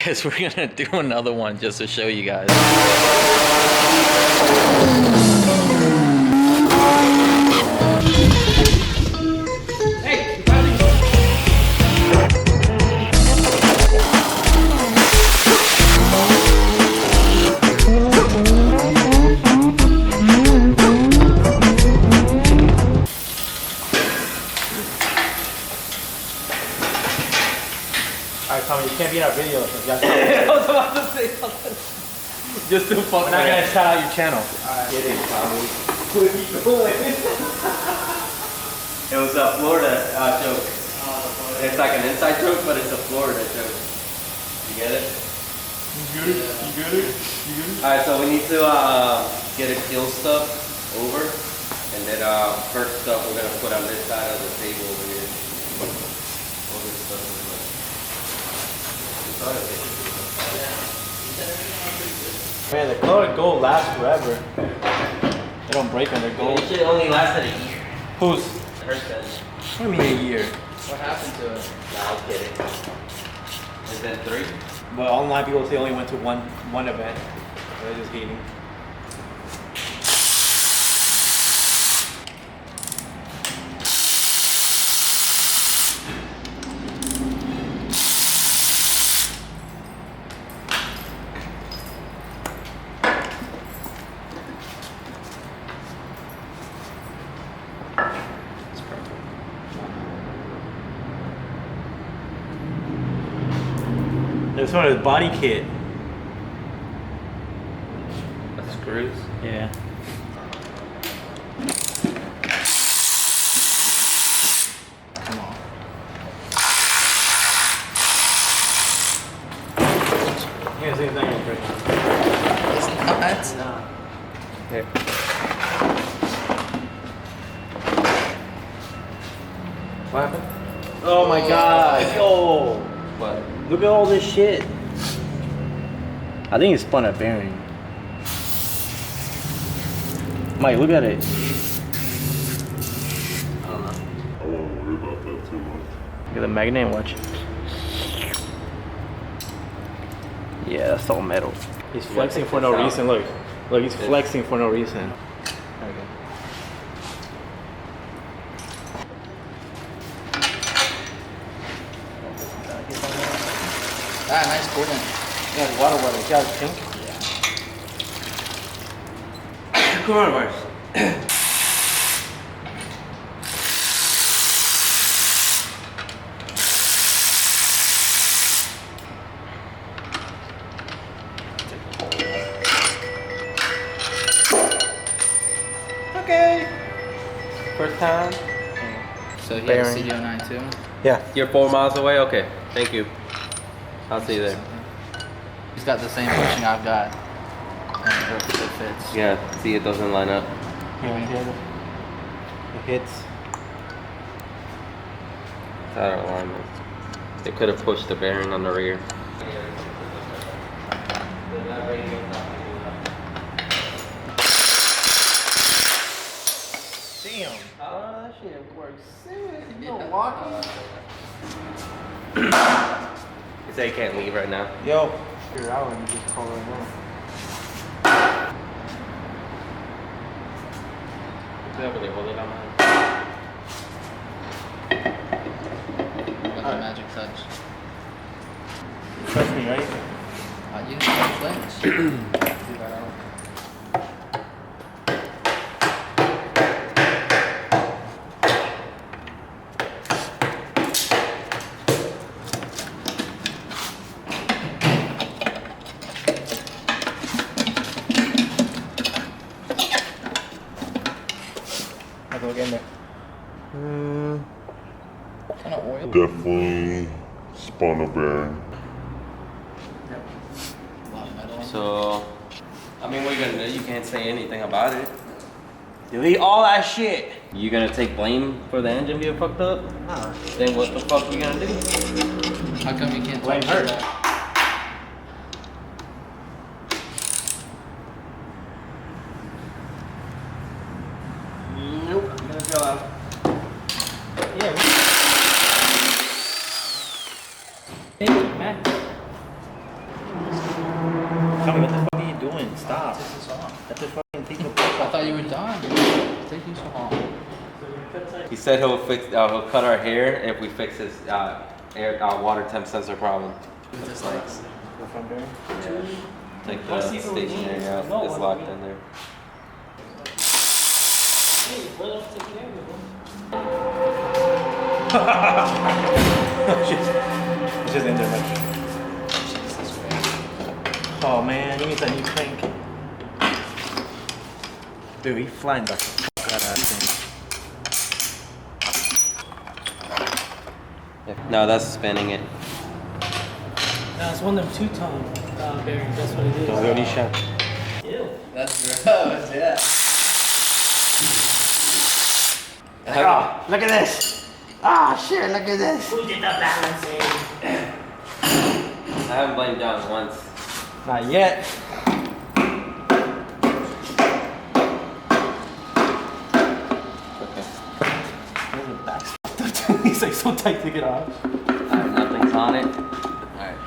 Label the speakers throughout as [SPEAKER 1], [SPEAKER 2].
[SPEAKER 1] because we're gonna do another one just to show you guys.
[SPEAKER 2] Alright, Tommy, you can't be in our video.
[SPEAKER 1] I was about to say something. Just to fuck.
[SPEAKER 2] We're not gonna shout out your channel.
[SPEAKER 1] Alright. Get it, Tommy. What are you doing? It was a Florida joke. It's like an inside joke, but it's a Florida joke. You get it?
[SPEAKER 2] You get it? You get it? You get it?
[SPEAKER 1] Alright, so we need to get a kill stuff over, and then first stuff we're gonna put on this side of the table over here. All this stuff.
[SPEAKER 2] Man, the colored gold lasts forever. They don't break when they're gold.
[SPEAKER 1] This shit only lasted a year.
[SPEAKER 2] Who's?
[SPEAKER 1] Hers does.
[SPEAKER 2] What do you mean a year?
[SPEAKER 3] What happened to it?
[SPEAKER 1] Nah, I'm kidding. Is that 3?
[SPEAKER 2] Well, online people say only went to one event. They're just hating. This one is body kit.
[SPEAKER 1] That's screws.
[SPEAKER 2] Yeah. Come on. Yeah, same thing with Rick.
[SPEAKER 3] It's not.
[SPEAKER 2] No.
[SPEAKER 1] Here. What happened?
[SPEAKER 2] Oh my god. Yo.
[SPEAKER 1] What?
[SPEAKER 2] Look at all this shit. I think it spun a bearing. Mike, look at it.
[SPEAKER 1] I don't know.
[SPEAKER 4] I won't worry about that too much.
[SPEAKER 2] Look at the magnet and watch. Yeah, that's all metal. He's flexing for no reason. Look, he's flexing for no reason. There we go.
[SPEAKER 3] Ah, nice coolant.
[SPEAKER 2] Yeah, water. Yeah, it's pink.
[SPEAKER 1] Coronavirus.
[SPEAKER 2] Okay. First time.
[SPEAKER 3] So he
[SPEAKER 2] Bearing.
[SPEAKER 3] has CD09 too?
[SPEAKER 2] Yeah.
[SPEAKER 1] You're 4 miles away? Okay. Thank you. I'll see you there.
[SPEAKER 3] He's got the same bushing I've got. And it fits.
[SPEAKER 1] Yeah, see it doesn't line up.
[SPEAKER 2] Here we go. It hits.
[SPEAKER 1] It's out of alignment. They could have pushed the bearing on the rear.
[SPEAKER 2] Damn. Oh, that shit works sick. You know, walking.
[SPEAKER 1] He said he can't leave right now.
[SPEAKER 2] Yo. Figure out and just call right now.
[SPEAKER 3] Got the magic touch.
[SPEAKER 2] Trust me, right?
[SPEAKER 3] You can start flames. Do that out.
[SPEAKER 2] I'll go get in there.
[SPEAKER 3] What kind of oil?
[SPEAKER 4] Definitely spun a bearing.
[SPEAKER 3] A lot of metal.
[SPEAKER 1] So, I mean, what are you gonna do? You can't say anything about it.
[SPEAKER 2] Delete all that shit.
[SPEAKER 1] You gonna take blame for the engine being fucked up?
[SPEAKER 2] Nah.
[SPEAKER 1] Then what the fuck you gonna do?
[SPEAKER 3] How come you can't
[SPEAKER 2] Blame
[SPEAKER 3] touch
[SPEAKER 2] her.
[SPEAKER 3] that?
[SPEAKER 2] Nope. I'm gonna go out. Yeah. Hey, Max. Tommy, what the fuck are you doing? Stop.
[SPEAKER 3] Take this off.
[SPEAKER 2] That's a fucking thing.
[SPEAKER 3] I thought you were done. Take these off.
[SPEAKER 1] He said he'll he'll cut our hair if we fix his water temp sensor problem.
[SPEAKER 3] Just like
[SPEAKER 2] The front bearing?
[SPEAKER 1] Yeah. Take the stationary out. It's locked in there.
[SPEAKER 2] It's just in there, man. Oh man, you need a new crank. Dude, he flying the fuck out of that thing.
[SPEAKER 1] No, that's spinning it.
[SPEAKER 5] No, it's one of them two-tone bearings. That's what it is.
[SPEAKER 2] We already shot.
[SPEAKER 5] Ew.
[SPEAKER 3] That's gross, yeah.
[SPEAKER 2] Oh, look at this! Ah, shit, look at this!
[SPEAKER 5] Who did the balancing?
[SPEAKER 1] I haven't blamed John once.
[SPEAKER 2] Not yet.
[SPEAKER 1] Okay.
[SPEAKER 2] He's like so tight to get off.
[SPEAKER 1] Alright, nothing's on it. Alright.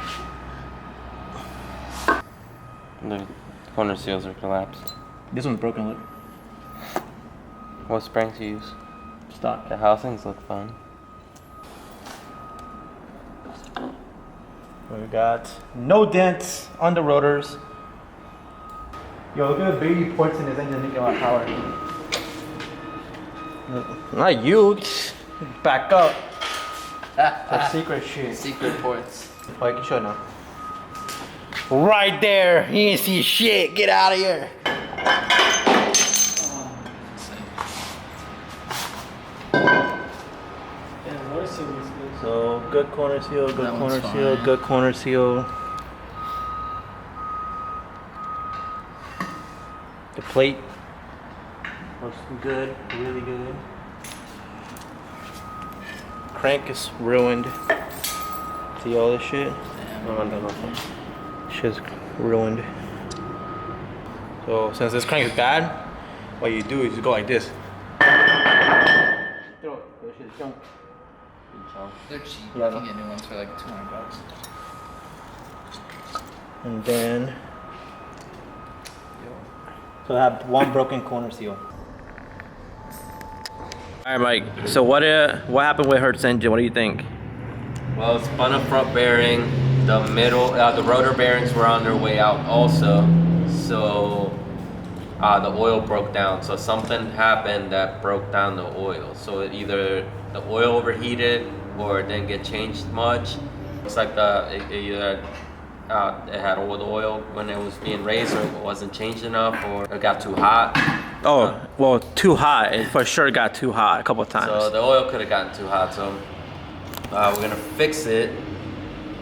[SPEAKER 1] The corner seals are collapsed.
[SPEAKER 2] This one's broken, look.
[SPEAKER 1] What springs you use?
[SPEAKER 2] Stock.
[SPEAKER 1] The housings look fine.
[SPEAKER 2] We got no dents on the rotors. Yo, look at the baby ports in this engine making a lot of power. Not you. Back up. That's secret shit.
[SPEAKER 3] Secret ports.
[SPEAKER 2] Oh, I can show it now. Right there. You didn't see shit. Get out of here.
[SPEAKER 5] Yeah, motor seal is good.
[SPEAKER 2] So good corner seal, good
[SPEAKER 3] That
[SPEAKER 2] corner
[SPEAKER 3] one's
[SPEAKER 2] seal,
[SPEAKER 3] fine.
[SPEAKER 2] good corner seal. The plate looks good, really good. Crank is ruined. See all this shit? Shit's ruined. So since this crank is bad, what you do is you go like this. Throw it. This shit is junk.
[SPEAKER 3] They're cheap.
[SPEAKER 2] Yeah,
[SPEAKER 3] You can get new ones for like $200.
[SPEAKER 2] And then, so I have one broken corner seal. All right, Mike. So what happened with Hertz engine? What do you think?
[SPEAKER 1] Well, it spun a front bearing. The the rotor bearings were on their way out also. So the oil broke down. So something happened that broke down the oil. So either the oil overheated or it didn't get changed much. Looks like it had oil when it was being raised, or it wasn't changed enough, or it got too hot.
[SPEAKER 2] Oh, well, too hot. It for sure got too hot a couple of times.
[SPEAKER 1] So the oil could have gotten too hot. So we're gonna fix it.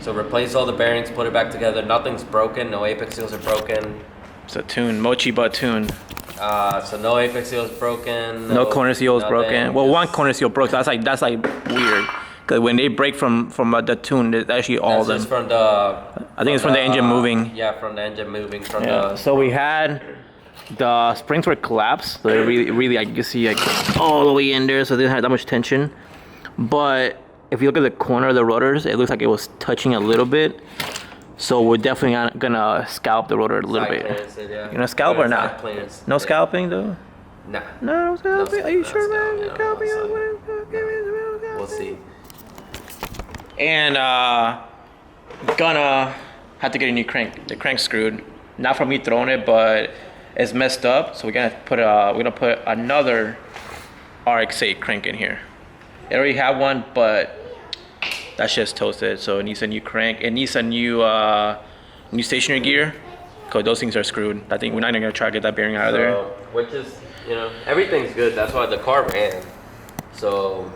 [SPEAKER 1] So replace all the bearings, put it back together. Nothing's broken. No apex seals are broken.
[SPEAKER 2] It's a tune, mochi butt tune.
[SPEAKER 1] So no apex seals broken.
[SPEAKER 2] No corner seals
[SPEAKER 1] nothing,
[SPEAKER 2] broken. Well,
[SPEAKER 1] just-
[SPEAKER 2] one corner seal broke. That's like weird. Cause when they break from the tune, it's actually all
[SPEAKER 1] That's
[SPEAKER 2] of them.
[SPEAKER 1] just from the.
[SPEAKER 2] I think it's from the engine moving.
[SPEAKER 1] Yeah, from the engine moving. From
[SPEAKER 2] Yeah.
[SPEAKER 1] the.
[SPEAKER 2] So we had the springs were collapsed. So they really like you can see like all the way in there. So they didn't have that much tension. But if you look at the corner of the rotors, it looks like it was touching a little bit. So we're definitely gonna scalp the rotor a little
[SPEAKER 1] side
[SPEAKER 2] bit.
[SPEAKER 1] clearance it, yeah.
[SPEAKER 2] You gonna scalp or
[SPEAKER 1] Side
[SPEAKER 2] not?
[SPEAKER 1] clearance,
[SPEAKER 2] No
[SPEAKER 1] yeah.
[SPEAKER 2] scalping though.
[SPEAKER 1] Nah.
[SPEAKER 2] No scalping. Are you
[SPEAKER 1] No
[SPEAKER 2] sure,
[SPEAKER 1] scalping,
[SPEAKER 2] man?
[SPEAKER 1] no,
[SPEAKER 2] Scalping.
[SPEAKER 1] no, We'll see.
[SPEAKER 2] And gonna have to get a new crank. The crank's screwed. Not from me throwing it, but it's messed up. So we're gonna put another RX-8 crank in here. I already have one, but that shit's toasted. So it needs a new crank. It needs a new stationary gear, cause those things are screwed. I think we're not even gonna try to get that bearing out of there.
[SPEAKER 1] Which is, everything's good. That's why the car ran. So,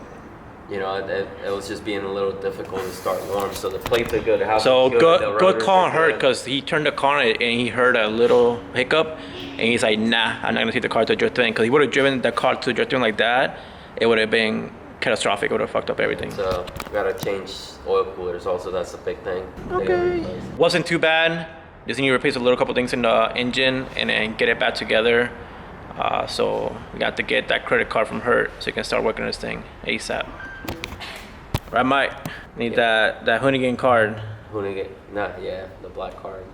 [SPEAKER 1] it was just being a little difficult to start warm. So the plates are good. The house
[SPEAKER 2] So
[SPEAKER 1] is
[SPEAKER 2] good
[SPEAKER 1] the rotors
[SPEAKER 2] call
[SPEAKER 1] are
[SPEAKER 2] on Hurt,
[SPEAKER 1] good.
[SPEAKER 2] because he turned the car on and he heard a little hiccup, and he's like, nah, I'm not gonna take the car to drift in. Because he would have driven the car to drift in like that, it would have been catastrophic. It would have fucked up everything.
[SPEAKER 1] So gotta change oil coolers. Also, that's a big thing.
[SPEAKER 2] Okay. Wasn't too bad. Just need to replace a little couple things in the engine and then get it back together. So we got to get that credit card from Hurt so you can start working on this thing ASAP. Right, Mike? Need that Hoonigan card.
[SPEAKER 1] Hoonigan. Nah, yeah, the black card.